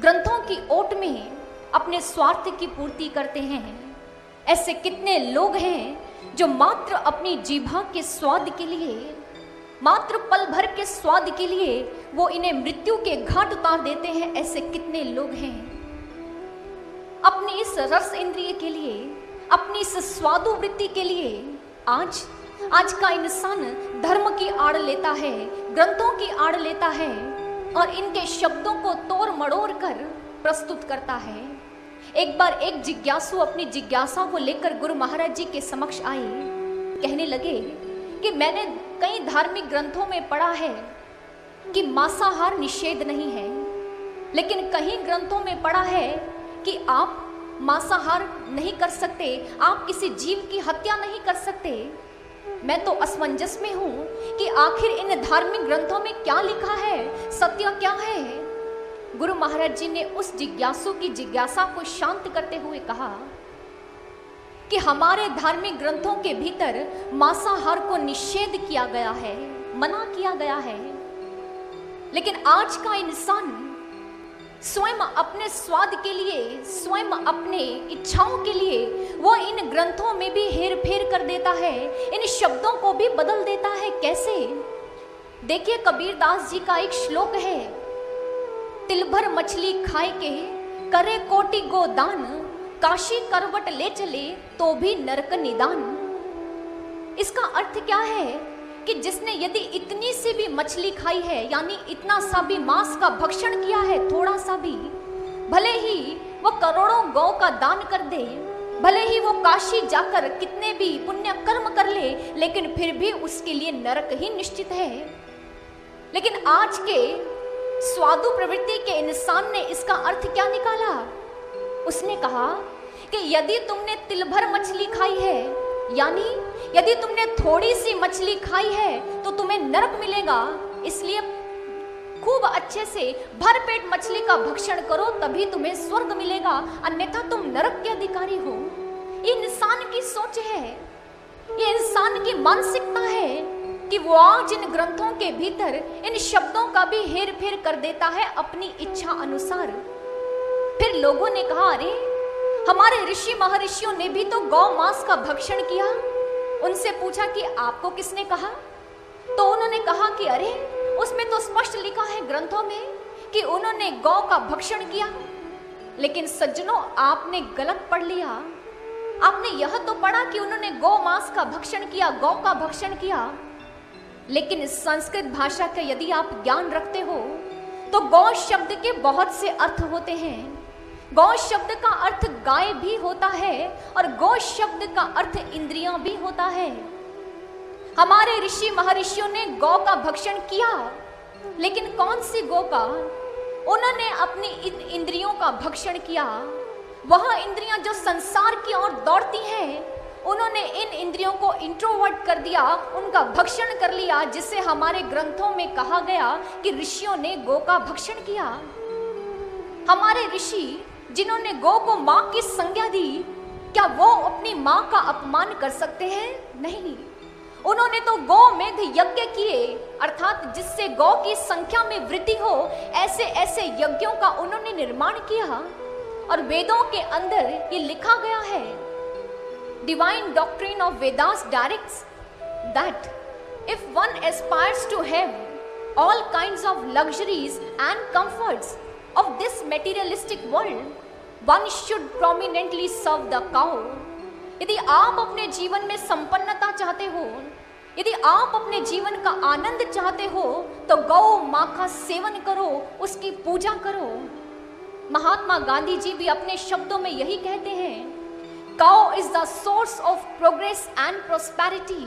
ग्रंथों की ओट में अपने स्वार्थ की पूर्ति करते हैं। ऐसे कितने लोग हैं जो मात्र अपनी जीभा के स्वाद के लिए, मात्र पल भर के स्वाद के लिए वो इन्हें मृत्यु के घाट उतार देते हैं। ऐसे कितने लोग हैं अपनी इस रस इंद्रिय के लिए, अपनी इस स्वादु वृत्ति के लिए आज का इंसान धर्म की आड़ लेता है, ग्रंथों की आड़ लेता है और इनके शब्दों को तोड़ मड़ोड़ कर प्रस्तुत करता है। एक बार एक जिज्ञासु अपनी जिज्ञासा को लेकर गुरु महाराज जी के समक्ष आए। कहने लगे कि मैंने कई धार्मिक ग्रंथों में पढ़ा है कि मांसाहार निषेध नहीं है, लेकिन कहीं ग्रंथों में पढ़ा है कि आप मांसाहार नहीं कर सकते, आप किसी जीव की हत्या नहीं कर सकते। मैं तो असमंजस में हूं कि आखिर इन धार्मिक ग्रंथों में क्या लिखा है, सत्य क्या है। गुरु महाराज जी ने उस जिज्ञासु की जिज्ञासा को शांत करते हुए कहा कि हमारे धार्मिक ग्रंथों के भीतर मांसाहार को निषेध किया गया है, मना किया गया है, लेकिन आज का इंसान स्वयं अपने स्वाद के लिए, स्वयं अपने इच्छाओं के लिए वो इन ग्रंथों में भी हेर फेर कर देता है, इन शब्दों को भी बदल देता है। कैसे? देखिए, कबीरदास जी का एक श्लोक है, तिल भर मछली खाए के करे कोटि गोदान, काशी करवट ले चले तो भी नरक निदान। इसका अर्थ क्या है कि जिसने यदि इतनी सी भी मछली खाई है, यानी इतना सा भी मांस का भक्षण किया है, थोड़ा सा भी, भले ही वो करोड़ों गौ का दान कर दे, भले ही वो काशी जाकर कितने भी पुण्य कर्म कर ले, लेकिन फिर भी उसके लिए नरक ही निश्चित है। लेकिन आज के स्वादु प्रवृत्ति के इंसान ने इसका अर्थ क्या निकाला? उसने कहा कि यदि तुमने तिल भर मछली खाई है, यानी यदि तुमने थोड़ी सी मछली खाई है तो तुम्हें नरक मिलेगा, इसलिए खूब अच्छे से भरपेट मछली का भक्षण करो, तभी तुम्हें स्वर्ग मिलेगा, अन्यथा तुम नरक के अधिकारी हो। ये इंसान की सोच है, ये इंसान की मानसिकता है कि वो आज इन ग्रंथों के भीतर इन शब्दों का भी हेर फेर कर देता है अपनी इच्छा अनुसार। फिर लोगों ने कहा, अरे हमारे ऋषि महर्षियों ने भी तो गौ मांस का भक्षण किया। उनसे पूछा कि आपको किसने कहा? तो उन्होंने कहा कि अरे उसमें तो स्पष्ट लिखा है ग्रंथों में कि उन्होंने गौ का भक्षण किया। लेकिन सज्जनों, आपने गलत पढ़ लिया। आपने यह तो पढ़ा कि उन्होंने गौ मांस का भक्षण किया, गौ का भक्षण किया, लेकिन संस्कृत भाषा का यदि आप ज्ञान रखते हो तो गौ शब्द के बहुत से अर्थ होते हैं। गौ शब्द का अर्थ गाय भी होता है और गौ शब्द का अर्थ इंद्रियां भी होता है। हमारे ऋषि महर्षियों ने गौ का भक्षण किया, लेकिन कौन सी गौ का? उन्होंने अपनी इंद्रियों का भक्षण किया। वह इंद्रियां जो संसार की ओर दौड़ती हैं, उन्होंने इन इंद्रियों को इंट्रोवर्ट कर दिया, उनका भक्षण कर लिया, जिसे हमारे ग्रंथों में कहा गया कि ऋषियों ने गौ का भक्षण किया। हमारे ऋषि जिन्होंने गौ को मां की संज्ञा दी, क्या वो अपनी मां का अपमान कर सकते हैं? नहीं। उन्होंने तो गौ मेध यज्ञ किए, अर्थात जिससे गौ की संख्या में वृद्धि हो, ऐसे ऐसे यज्ञों का उन्होंने निर्माण किया। और वेदों के अंदर ये लिखा गया है, divine doctrine of Vedas directs that if one aspires to have all kinds of luxuries and comforts of this materialistic world, one should prominently serve the cow. यदि आप अपने जीवन में संपन्नता चाहते हो, यदि आप अपने जीवन का आनंद चाहते हो, तो गौ मां का सेवन करो, उसकी पूजा करो। महात्मा गांधी जी भी अपने शब्दों में यही कहते हैं, cow is the source of progress and prosperity,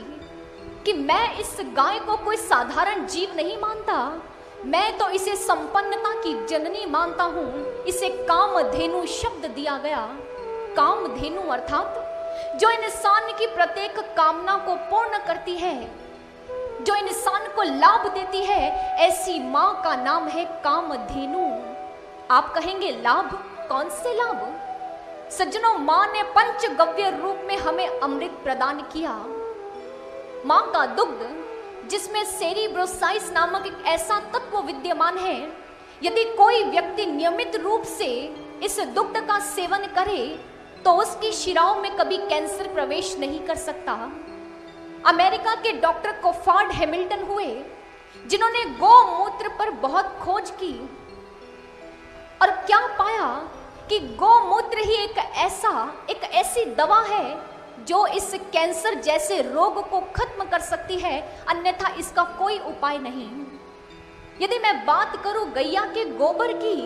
कि मैं इस गाय को कोई साधारण जीव नहीं मानता, मैं तो इसे संपन्नता की जननी मानता हूं। इसे कामधेनु शब्द दिया गया। कामधेनु अर्थात जो इंसान की प्रत्येक कामना को पूर्ण करती है, जो इंसान को लाभ देती है, ऐसी मां का नाम है कामधेनु। आप कहेंगे लाभ? कौन से लाभ? सज्जनों, मां ने पंचगव्य रूप में हमें अमृत प्रदान किया। मां का दुग्ध, जिसमें सेरिब्रोसाइस नामक एक ऐसा तत्व विद्यमान है यदि कोई व्यक्ति नियमित रूप से इस दुग्ध का सेवन करे तो उसकी शिराओं में कभी कैंसर प्रवेश नहीं कर सकता। अमेरिका के डॉक्टर कोफार्ड हैमिल्टन हुए जिन्होंने गौमूत्र पर बहुत खोज की और क्या पाया कि गौमूत्र ही एक ऐसी दवा है जो इस कैंसर जैसे रोग को खत्म कर सकती है, अन्यथा इसका कोई उपाय नहीं। यदि मैं बात करूं गैया के गोबर की,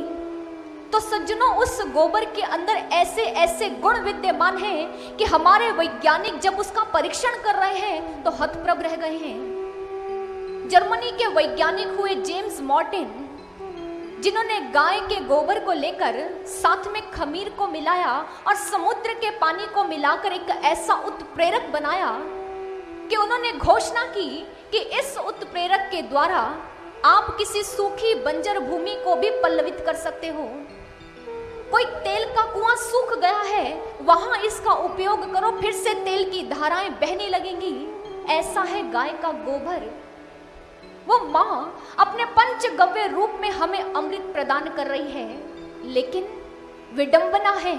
तो सज्जनों उस गोबर के अंदर ऐसे ऐसे गुण विद्यमान हैं कि हमारे वैज्ञानिक जब उसका परीक्षण कर रहे हैं तो हतप्रभ रह गए हैं। जर्मनी के वैज्ञानिक हुए जेम्स मॉर्टिन, जिन्होंने गाय के गोबर को लेकर साथ में खमीर को मिलाया और समुद्र के पानी को मिलाकर एक ऐसा उत्प्रेरक बनाया कि उन्होंने घोषणा की कि इस उत्प्रेरक के द्वारा आप किसी सूखी बंजर भूमि को भी पल्लवित कर सकते हो। कोई तेल का कुआं सूख गया है, वहां इसका उपयोग करो, फिर से तेल की धाराएं बहने लगेंगी। ऐसा है गाय का गोबर। वो माँ अपने पंचगव्य रूप में हमें अमृत प्रदान कर रही है, लेकिन विडंबना है,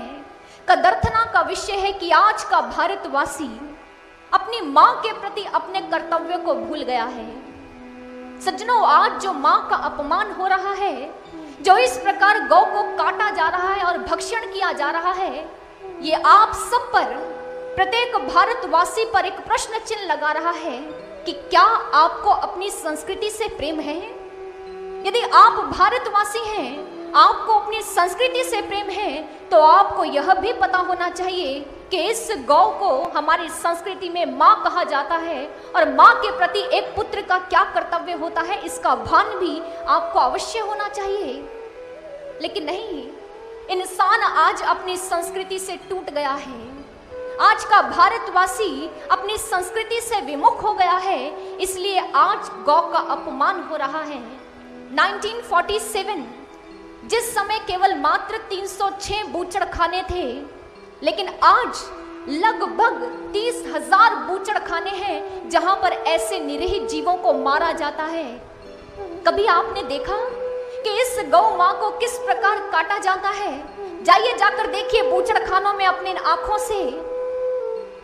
कदर्थना का विषय है कि आज का भारतवासी अपनी माँ के प्रति अपने कर्तव्य को भूल गया है। सज्जनों, आज जो माँ का अपमान हो रहा है, जो इस प्रकार गौ को काटा जा रहा है और भक्षण किया जा रहा है, ये आप सब पर, प्रत्येक भारतवासी पर एक प्रश्न चिन्ह लगा रहा है कि क्या आपको अपनी संस्कृति से प्रेम है? यदि आप भारतवासी हैं, आपको अपनी संस्कृति से प्रेम है, तो आपको यह भी पता होना चाहिए कि इस गौ को हमारी संस्कृति में माँ कहा जाता है और माँ के प्रति एक पुत्र का क्या कर्तव्य होता है, इसका भान भी आपको अवश्य होना चाहिए। लेकिन नहीं, इंसान आज अपनी संस्कृति से टूट गया है। आज का भारतवासी अपनी संस्कृति से विमुख हो गया है, इसलिए आज गौ का अपमान हो रहा है। 1947 जिस समय केवल मात्र 306 बूचड़खाने थे, लेकिन आज लगभग 30,000 बूचड़खाने हैं जहां पर ऐसे निरीह जीवों को मारा जाता है। कभी आपने देखा कि इस गौ माँ को किस प्रकार काटा जाता है? जाइए जाकर देखिए बूचड़खानों में अपने आंखों से।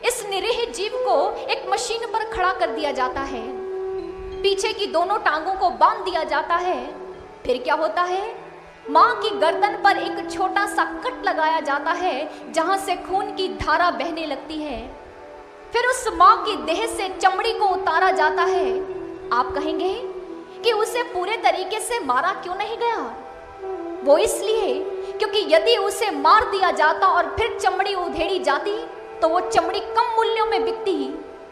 इस निरीह जीव को एक मशीन पर खड़ा कर दिया जाता है, पीछे की दोनों टांगों को बांध दिया जाता है। फिर क्या होता है? माँ की गर्दन पर एक छोटा सा कट लगाया जाता है जहां से खून की धारा बहने लगती है। फिर उस माँ की देह से चमड़ी को उतारा जाता है। आप कहेंगे कि उसे पूरे तरीके से मारा क्यों नहीं गया? वो इसलिए क्योंकि यदि उसे मार दिया जाता और फिर चमड़ी उधेड़ी जाती तो वो चमड़ी कम मूल्यों में बिकती,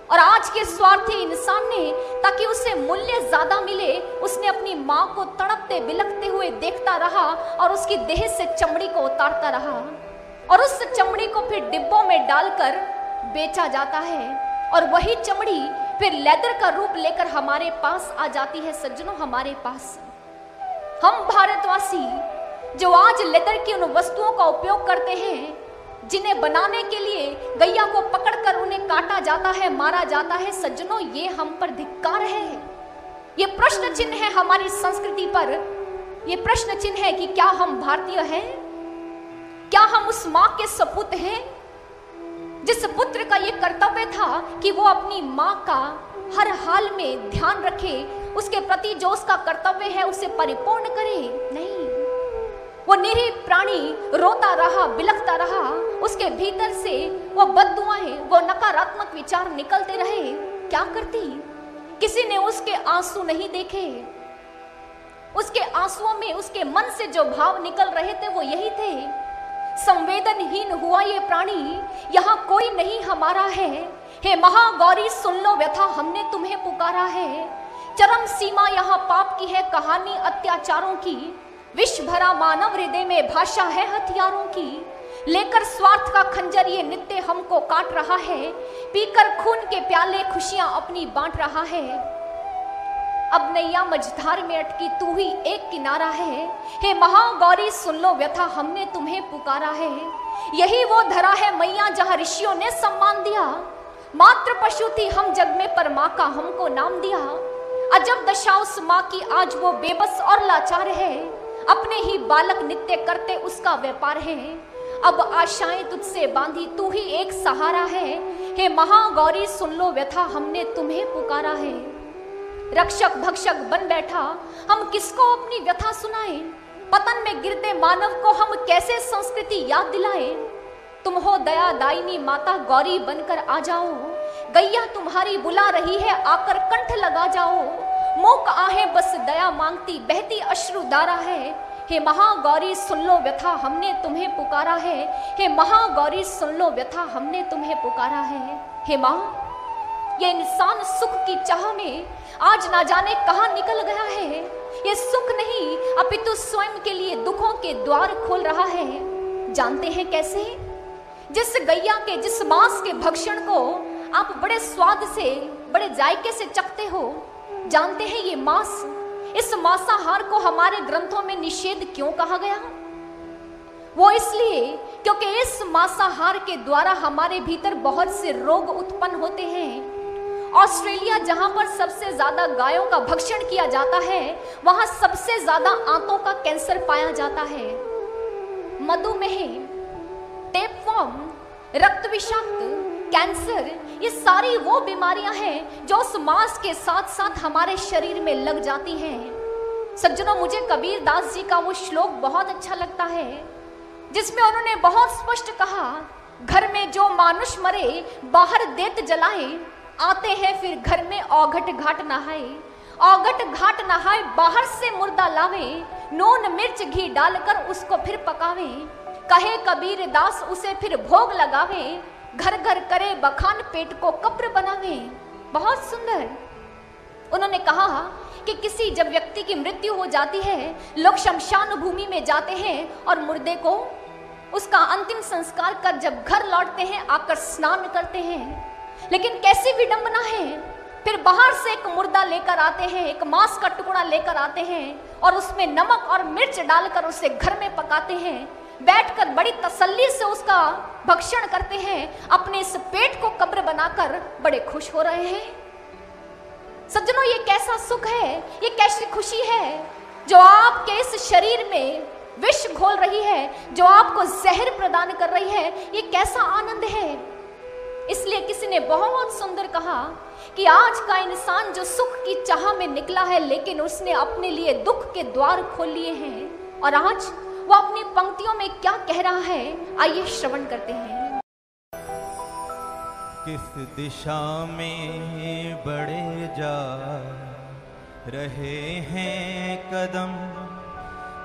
और आज के स्वार्थी इंसान ने, ताकि उसे मूल्य ज्यादा मिले, उसने अपनी माँ को तड़पते बिलखते हुए देखता रहा और उसकी देह से चमड़ी को उतारता रहा, और उस चमड़ी को फिर डिब्बों में डालकर बेचा जाता है, और वही चमड़ी फिर लेदर का रूप लेकर हमारे पास आ जाती है। सज्जनों, हमारे पास हम भारतवासी जो आज लेदर की उन वस्तुओं का उपयोग करते हैं जिन्हें बनाने के लिए गैया को पकड़कर उन्हें काटा जाता है, मारा जाता है, सज्जनों ये हम पर धिक्कार है। ये प्रश्न चिन्ह है हमारी संस्कृति पर। ये प्रश्न चिन्ह है कि क्या हम भारतीय हैं? क्या हम उस माँ के सपूत हैं जिस पुत्र का ये कर्तव्य था कि वो अपनी माँ का हर हाल में ध्यान रखे, उसके प्रति जो उसका कर्तव्य है उसे परिपूर्ण करे? नहीं, वो निरीह प्राणी रोता रहा, बिलखता रहा, उसके भीतर से वो बददुआएं, वो नकारात्मक विचार निकलते रहे। क्या करती? किसी ने उसके आंसू नहीं देखे। उसके आंसुओं में, उसके मन से जो भाव निकल रहे थे वो यही थे, संवेदनहीन हुआ ये प्राणी, यहाँ कोई नहीं हमारा है। हे महागौरी सुन लो व्यथा, हमने तुम्हें पुकारा है। चरम सीमा यहाँ पाप की है कहानी अत्याचारों की, विष भरा मानव हृदय में भाषा है हथियारों की। लेकर स्वार्थ का खंजर ये नित्य हमको काट रहा है, पीकर खून के प्याले खुशियां अपनी बांट रहा है। अब नैया मझधार में अटकी तू ही एक किनारा है। हे महागौरी सुन लो व्यथा, हमने तुम्हें पुकारा है। यही वो धरा है मैया जहां ऋषियों ने सम्मान दिया। मात्र पशु थी हम जग में, पर माँ का हमको नाम दिया। अजब दशा उस माँ की, आज वो बेबस और लाचार है। अपने ही बालक नित्य करते उसका व्यापार है। अब आशाएं तुझसे बांधी, तू ही एक सहारा है। हे महागौरी सुन लो व्यथा, हमने तुम्हें पुकारा है। रक्षक भक्षक बन बैठा, हम किसको अपनी व्यथा सुनाएं। पतन में गिरते मानव को हम कैसे संस्कृति याद दिलाएं। तुम हो दया दायिनी माता, गौरी बनकर आ जाओ। गैया तुम्हारी बुला रही है, आकर कंठ लगा जाओ। मूक आहें बस दया मांगती, बहती अश्रुधारा है। हे महागौरी सुन लो व्यथा, हमने तुम्हें पुकारा है। हे महागौरी सुन लो व्यथा, हमने तुम्हें पुकारा है। हे माँ, ये इंसान सुख की चाह में आज ना जाने कहां निकल गया है। ये सुख नहीं अपितु स्वयं के लिए दुखों के द्वार खोल रहा है। जानते हैं कैसे? जिस गैया के, जिस मांस के भक्षण को आप बड़े स्वाद से, बड़े जायके से चखते हो, जानते हैं ये मांस, इस मांसाहार को हमारे ग्रंथों में निषेध क्यों कहा गया? वो इसलिए क्योंकि इस मांसाहार के द्वारा हमारे भीतर बहुत से रोग उत्पन्न होते हैं। ऑस्ट्रेलिया, जहां पर सबसे ज्यादा गायों का भक्षण किया जाता है, वहां सबसे ज्यादा आंतों का कैंसर पाया जाता है। मधुमेह, टेपवर्म, रक्त विषाक्त, कैंसर, ये सारी वो बीमारियां हैं जो उस मांस के साथ साथ हमारे शरीर में लग जाती हैं। सज्जनों, मुझे कबीर दास जी का वो श्लोक बहुत अच्छा लगता है, जिसमें उन्होंने बहुत स्पष्ट कहा, घर में जो मानुष मरे बाहर देत जलाए, आते हैं फिर घर में औघट घाट नहाए। औघट घाट नहाए बाहर से मुर्दा लावे, नून मिर्च घी डालकर उसको फिर पकावे। कहे कबीर दास उसे फिर भोग लगावे, घर घर करे बखान पेट को कब्र बनावे। बहुत सुंदर। उन्होंने कहा कि किसी जब व्यक्ति की मृत्यु हो जाती है, लोग शमशान भूमि में जाते हैं और मुर्दे को, उसका अंतिम संस्कार कर जब घर लौटते हैं, आकर स्नान करते हैं। लेकिन कैसी विडंबना है, फिर बाहर से एक मुर्दा लेकर आते हैं, एक मांस का टुकड़ा लेकर आते हैं और उसमें नमक और मिर्च डालकर उसे घर में पकाते हैं। बैठकर बड़ी तसल्ली से उसका भक्षण करते हैं, अपने इस पेट को कब्र बनाकर बड़े खुश हो रहे हैं। सज्जनों, ये कैसा सुख है, ये कैसी खुशी है जो आपके इस शरीर में विष घोल रही है, जो आपको जहर प्रदान कर रही है। ये कैसा आनंद है। इसलिए किसी ने बहुत सुंदर कहा कि आज का इंसान जो सुख की चाह में निकला है, लेकिन उसने अपने लिए दुख के द्वार खोल लिए हैं। और आज वो अपनी पंक्तियों में क्या कह रहा है, आइए श्रवण करते हैं। किस दिशा में बढ़े जा रहे हैं कदम,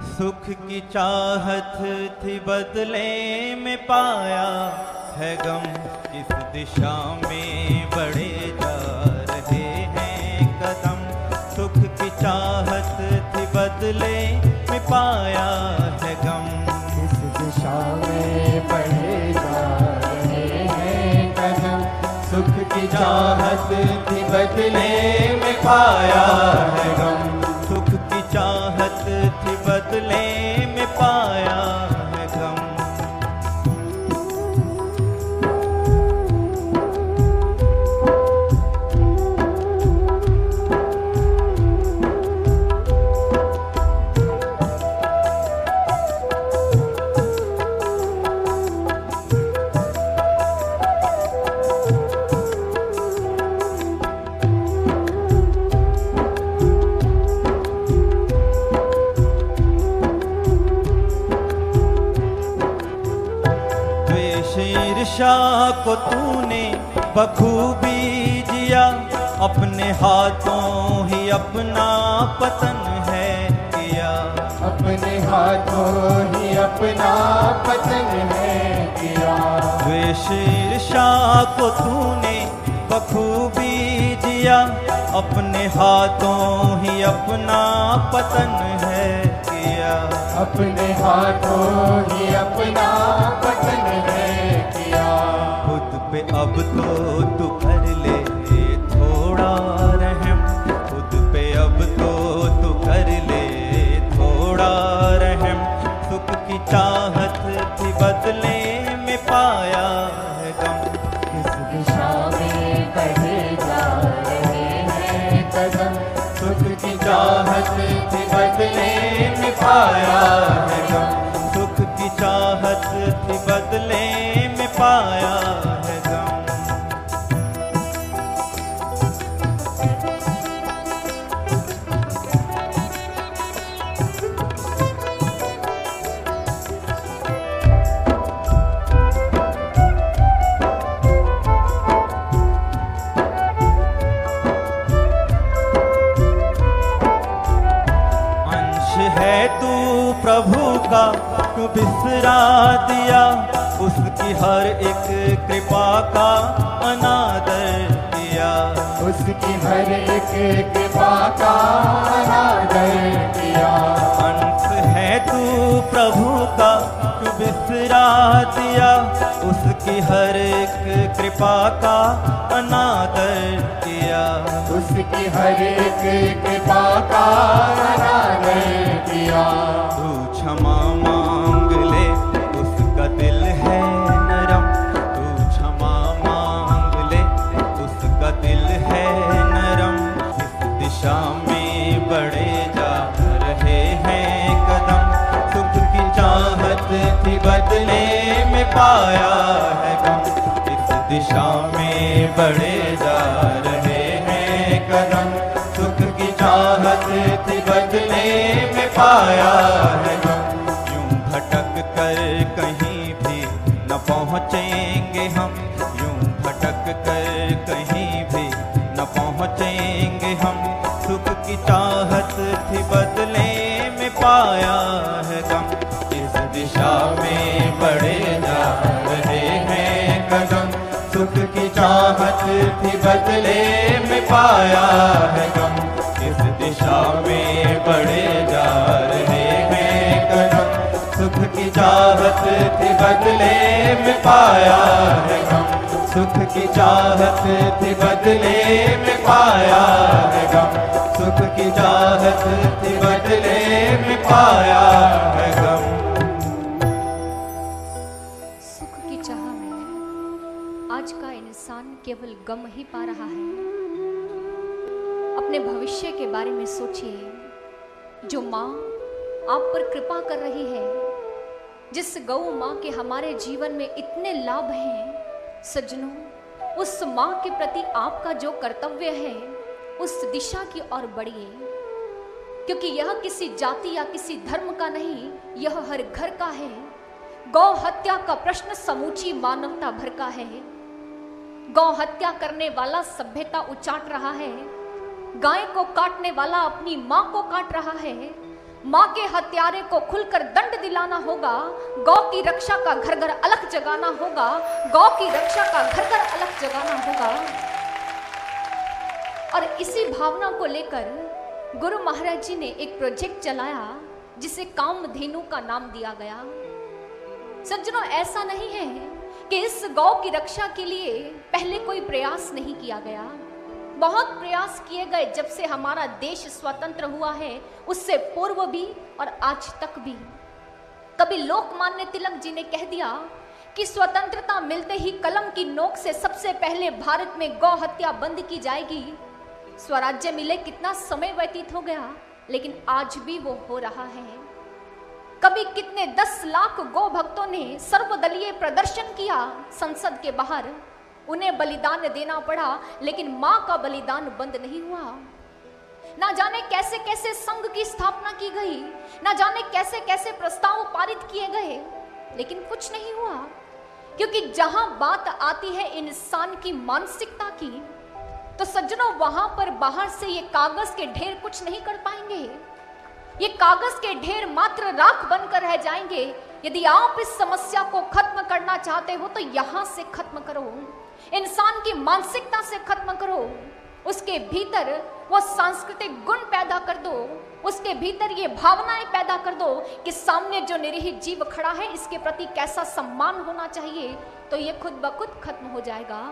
सुख की चाहत थी बदले में पाया है गम। किस दिशा में बढ़े जा रहे हैं कदम, सुख की चाहत थी बदले में पाया है गम। किस दिशा में बढ़े जा रहे हैं कदम, सुख की चाहत थी बदले में पाया है गम। सुख की चाहत थी बदले में पाया है गम। ईर्ष्या को तूने बखूबी जिया, अपने हाथों ही अपना पतन है किया। अपने हाथों ही अपना पतन है किया। द्वेष ईर्ष्या को तूने बखूबी जिया, अपने हाथों ही अपना पतन है किया। अपने हाथों ही अपना पतन है किया। खुद पे अब तो तू कर ले थोड़ा रहम, खुद पे अब तो तू कर ले थोड़ा रहम। सुख की चाहत थी बदले में पाया है गम। किस दिशा में बढ़े जा रहे हैं कदम, सुख की चाहत थी बदले में पाया क्यों बिसरा दिया, उसकी हर एक कृपा का अनादर किया। उसकी हर एक कृपा का अनादर किया। अंश है तू प्रभु का, क्यों बिसरा दिया, उसकी हर एक कृपा का अनादर किया। उसकी हर एक कृपा का अनादर किया। तू क्षमा मांग ले, उसका दिल है नरम। तू क्षमा मांग ले, उसका दिल है नरम। इस दिशा में बढ़े जा रहे हैं कदम, सुख की चाहत थी बदले में पाया है गम। इस दिशा में बढ़े जा रहे हैं कदम, सुख की चाहत थी बदले में पाया है गम। यूं भटक कर कहीं भी न पहुँचेंगे हम, यूं भटक कर कहीं भी न पहुँचेंगे हम। सुख की चाहत थी बदले में पाया है गम। इस दिशा में बढ़े जा रहे हैं कदम, सुख की चाहत थी बदले में पाया है गम। इस दिशा में बढ़े जा रहे हैं कदम, सुख की चाहत थी बदले में पाया है गम। सुख की चाहत थी बदले में पाया है गम। सुख की चाहत थी बदले में पाया है गम। सुख की चाह में आज का इंसान केवल गम ही पा रहा है। अपने भविष्य के बारे में सोचिए। जो माँ आप पर कृपा कर रही है, जिस गौ माँ के हमारे जीवन में इतने लाभ हैं, सज्जनों, उस माँ के प्रति आपका जो कर्तव्य है, उस दिशा की ओर बढ़िए। क्योंकि यह किसी जाति या किसी धर्म का नहीं, यह हर घर का है। गौ हत्या का प्रश्न समूची मानवता भर का है। गौ हत्या करने वाला सभ्यता उचाट रहा है। गाय को काटने वाला अपनी माँ को काट रहा है। माँ के हत्यारे को खुलकर दंड दिलाना होगा। गौ की रक्षा का घर घर अलग जगाना होगा। गौ की रक्षा का घर घर अलग जगाना होगा। और इसी भावना को लेकर गुरु महाराज जी ने एक प्रोजेक्ट चलाया, जिसे कामधेनु का नाम दिया गया। सज्जनों, ऐसा नहीं है कि इस गौ की रक्षा के लिए पहले कोई प्रयास नहीं किया गया। बहुत प्रयास किए गए जब से हमारा देश स्वतंत्र हुआ है, उससे पूर्व भी और आज तक भी। कभी लोकमान्य तिलक जी ने कह दिया कि स्वतंत्रता मिलते ही कलम की नोक से सबसे पहले भारत में गौ हत्या बंद की जाएगी। स्वराज्य मिले कितना समय व्यतीत हो गया, लेकिन आज भी वो हो रहा है। कभी कितने 10 लाख गौ भक्तों ने सर्वदलीय प्रदर्शन किया संसद के बाहर, उन्हें बलिदान देना पड़ा, लेकिन मां का बलिदान बंद नहीं हुआ। ना जाने कैसे कैसे संघ की स्थापना की गई, ना जाने कैसे कैसे प्रस्ताव पारित किए गए, लेकिन कुछ नहीं हुआ। क्योंकि जहां बात आती है इंसान की मानसिकता की, तो सज्जनों, वहां पर बाहर से ये कागज के ढेर कुछ नहीं कर पाएंगे। ये कागज के ढेर मात्र राख बनकर रह जाएंगे। यदि आप इस समस्या को खत्म करना चाहते हो तो यहां से खत्म करो, इंसान की मानसिकता से खत्म करो। उसके भीतर वो सांस्कृतिक गुण पैदा कर दो, उसके भीतर ये भावनाएं पैदा कर दो कि सामने जो निरीह जीव खड़ा है, इसके प्रति कैसा सम्मान होना चाहिए, तो ये खुद ब खुद खत्म हो जाएगा।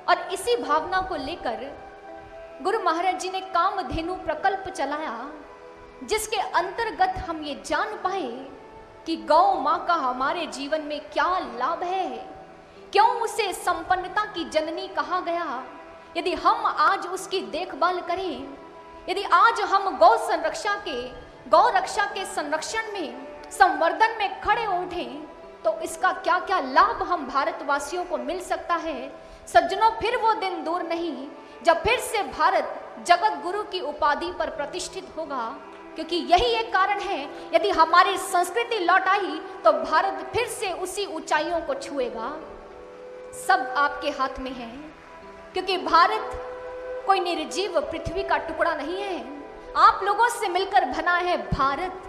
और इसी भावना को लेकर गुरु महाराज जी ने कामधेनु प्रकल्प चलाया, जिसके अंतर्गत हम ये जान पाए कि गौ माँ का हमारे जीवन में क्या लाभ है, क्यों उसे संपन्नता की जननी कहा गया। यदि हम आज उसकी देखभाल करें, यदि आज हम गौ रक्षा के संरक्षण में, संवर्धन में खड़े उठें, तो इसका क्या क्या लाभ हम भारतवासियों को मिल सकता है। सज्जनों, फिर वो दिन दूर नहीं जब फिर से भारत जगत गुरु की उपाधि पर प्रतिष्ठित होगा। क्योंकि यही एक कारण है, यदि हमारी संस्कृति लौट आई तो भारत फिर से उसी ऊंचाइयों को छुएगा। सब आपके हाथ में है, क्योंकि भारत कोई निर्जीव पृथ्वी का टुकड़ा नहीं है। आप लोगों से मिलकर बना है भारत।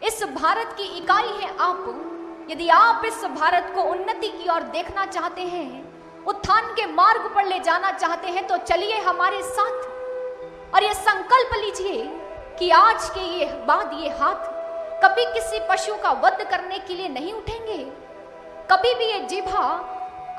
इस भारत की इकाई है आप। यदि आप इस भारत को उन्नति की ओर देखना चाहते हैं, उत्थान के मार्ग पर ले जाना चाहते हैं, तो चलिए हमारे साथ और ये संकल्प लीजिए कि आज के ये बाद ये हाथ कभी किसी पशु का वध करने के लिए नहीं उठेंगे। कभी भी ये जिह्वा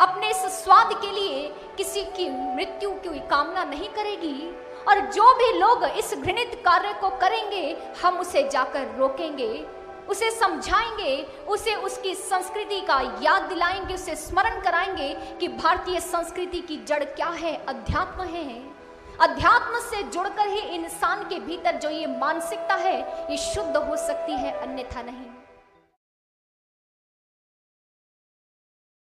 अपने इस स्वाद के लिए किसी की मृत्यु की कामना नहीं करेगी। और जो भी लोग इस घृणित कार्य को करेंगे, हम उसे जाकर रोकेंगे, उसे समझाएंगे, उसे उसकी संस्कृति का याद दिलाएंगे, उसे स्मरण कराएंगे कि भारतीय संस्कृति की जड़ क्या है, अध्यात्म है। अध्यात्म से जुड़कर ही इंसान के भीतर जो ये मानसिकता है, ये शुद्ध हो सकती है, अन्यथा नहीं।